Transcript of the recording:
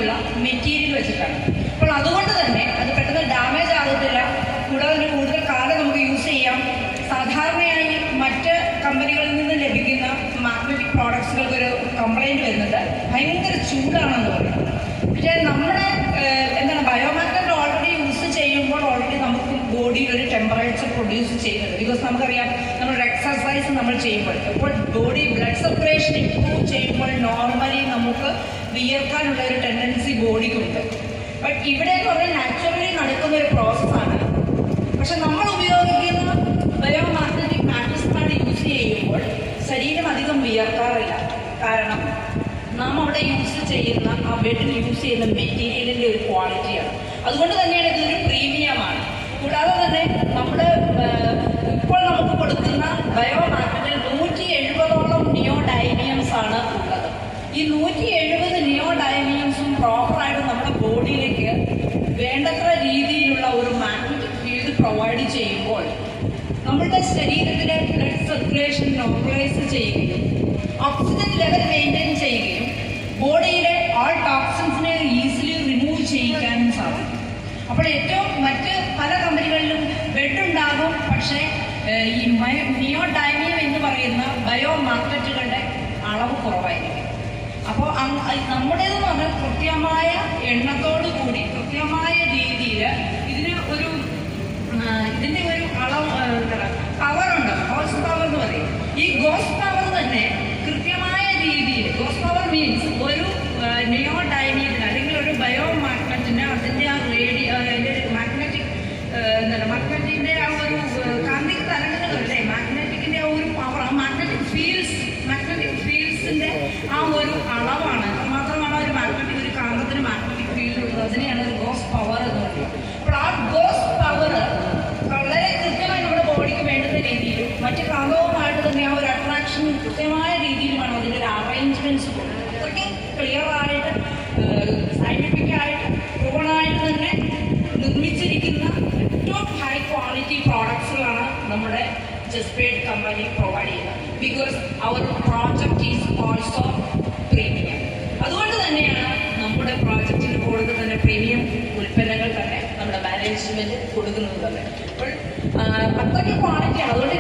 രീതിയിലുള്ള മെറ്റീരിയൽ വെച്ചിട്ടാണ്. അപ്പോൾ അതുകൊണ്ട് തന്നെ അത് പെട്ടെന്ന് ഡാമേജ് ആകത്തില്ല. കൂടാതെ കൂടുതൽ കാലം നമുക്ക് യൂസ് ചെയ്യാം. സാധാരണയായി മറ്റ് കമ്പനികളിൽ നിന്ന് ലഭിക്കുന്ന മാഗ്നറ്റിക് പ്രോഡക്ട്സുകൾക്ക് ഒരു കംപ്ലൈൻറ്റ് വരുന്നത് ഭയങ്കര ചൂടാണെന്ന് പറയും. പക്ഷേ നമ്മുടെ ബയോമാഗ്നറ്റ് ഓൾറെഡി യൂസ് ചെയ്യുമ്പോൾ ഓൾറെഡി നമുക്ക് ബോഡിയിൽ ഒരു ടെമ്പറേച്ചർ പ്രൊഡ്യൂസ് ചെയ്യുന്നുണ്ട്. ബിക്കോസ് നമുക്കറിയാം നമ്മുടെ എക്സസൈസ് നമ്മൾ ചെയ്യുമ്പോൾ ഇപ്പോൾ ബോഡി ബ്ലഡ് സർക്കുലേഷൻ ഇംപ്രൂവ് ചെയ്യുമ്പോൾ നോർമലി നമുക്ക് വിയർക്കാനുള്ള ഒരു ടെൻഡൻസി ബോഡിക്കുണ്ട്. ബട്ട് ഇവിടെ എന്ന് പറഞ്ഞാൽ നാച്ചുറലി നടക്കുന്ന ഒരു പ്രോസസ്സാണ്. പക്ഷെ നമ്മൾ ഉപയോഗിക്കുന്ന ബയോമാഗ്നറ്റിക് മാട്രിക്സ് പാഡ് യൂസ് ചെയ്യുമ്പോൾ ശരീരം അധികം വിയർക്കാറില്ല. കാരണം നാം അവിടെ യൂസ് ചെയ്യുന്ന ആ ബെഡിൽ യൂസ് ചെയ്യുന്ന മെറ്റീരിയലിൻ്റെ ഒരു ക്വാളിറ്റിയാണ്. അതുകൊണ്ട് തന്നെയാണ് ഇതൊരു പ്രീമിയമാണ്. കൂടാതെ തന്നെ നമ്മൾ ഇപ്പോൾ നമുക്ക് കൊടുക്കുന്ന ബയോമാഗ്നറ്റിൽ 170ഓളം നിയോഡൈമിയംസ് ആണ് ഉള്ളത്. ഈ 170 നിയോഡൈമിയംസും പ്രോപ്പറായിട്ട് നമ്മുടെ ബോഡിയിലേക്ക് വേണ്ടത്ര രീതിയിലുള്ള ഒരു മാഗ്നറ്റിക് ഫീൽഡ് പ്രൊവൈഡ് ചെയ്യുമ്പോൾ നമ്മുടെ ശരീരത്തിലെ ബ്ലഡ് സർക്കുലേഷൻ നോർമലൈസ് ചെയ്യുകയും ഓക്സിജൻ ലെവൽ മെയിൻറ്റെയിൻ ചെയ്യുകയും ബോഡിയിലെ ഓൾ ടോക്സിൻസിനെ ഈസിലി റിമൂവ് ചെയ്യിക്കാനും സാധിക്കും. അപ്പോൾ ഏറ്റവും മറ്റ് പല കമ്പനികളിലും ബെഡ് ഉണ്ടാകും, പക്ഷേ ഈ നിയോഡൈമിയം എന്ന് പറയുന്ന ബയോമാഗ്നറ്റുകളുടെ അളവ് കുറവായിരിക്കും. അപ്പോൾ നമ്മുടേതെന്ന് പറഞ്ഞാൽ കൃത്യമായ എണ്ണത്തോടു കൂടി കൃത്യമായ രീതിയിൽ ഇതിൻ്റെ ഒരു അളവ് പവറുണ്ട്. ഹോഴ്സ് പവർ എന്ന് പറയും. ഈ ഗോസ് പവർ തന്നെ കൃത്യമായ രീതിയിൽ, ഗോസ് പവർ മീൻസ് ഒരു നിയോഡൈമിയത്തിന് അല്ലെങ്കിൽ ഒരു ബയോമാഗ്നറ്റിന് അതിൻ്റെ ആ മാഗ്നറ്റിൻ്റെ ആ ഒരു കാന്തിക തരംഗങ്ങളല്ലേ, മാഗ്നറ്റിക്കിൻ്റെ ആ ഒരു പവർ, ആ മാഗ്നറ്റിക് ഫീൽഡ്സിൻ്റെ ആ ഒരു അളവാണ്. മാത്രമാണ് ഒരു കാന്തത്തിന് മാഗ്നറ്റിക് ഫീൽഡ് ഉള്ളത്. അതിനെയാണ് ഒരു ഗോസ് പവർ എന്ന് പറയുന്നത്. അപ്പോൾ ആ ഗോസ് പവർ വളരെ കൃത്യമായി നമ്മുടെ ബോഡിക്ക് വേണ്ടുന്ന രീതിയിലും മറ്റ് കാന്തവുമായിട്ട് തന്നെ ആ ഒരു അട്രാക്ഷൻ കൃത്യമായ രീതിയിലുമാണ് അതിൻ്റെ ഒരു അറേഞ്ച്മെൻറ്റ്സ് കൊടുക്കുന്നത്. അത്രയ്ക്ക് ക്ലിയറായിട്ട് സയൻറ്റിഫിക്കായിട്ട് പ്രൂവണായിട്ട് തന്നെ നിർമ്മിച്ചിരിക്കുന്ന ഏറ്റവും ഹൈ ക്വാളിറ്റി പ്രോഡക്ട്സുകളാണ് നമ്മുടെ ജസ്പേഡ് കമ്പനി പ്രൊവൈഡ് ചെയ്യുന്നത്. ബിക്കോസ് അവർ പ്രോജക്റ്റ് ഈസ് ഓൾസോ പ്രീമിയം. അതുകൊണ്ട് തന്നെയാണ് നമ്മുടെ പ്രോജക്റ്റിന് കൂടുതൽ തന്നെ പ്രീമിയം ഉൽപ്പന്നങ്ങൾ തന്നെ നമ്മുടെ മാനേജ്മെൻറ്റ് കൊടുക്കുന്നത് തന്നെ. അപ്പോൾ അത്രയ്ക്ക് ക്വാളിറ്റിയാണ്. അതുകൊണ്ട്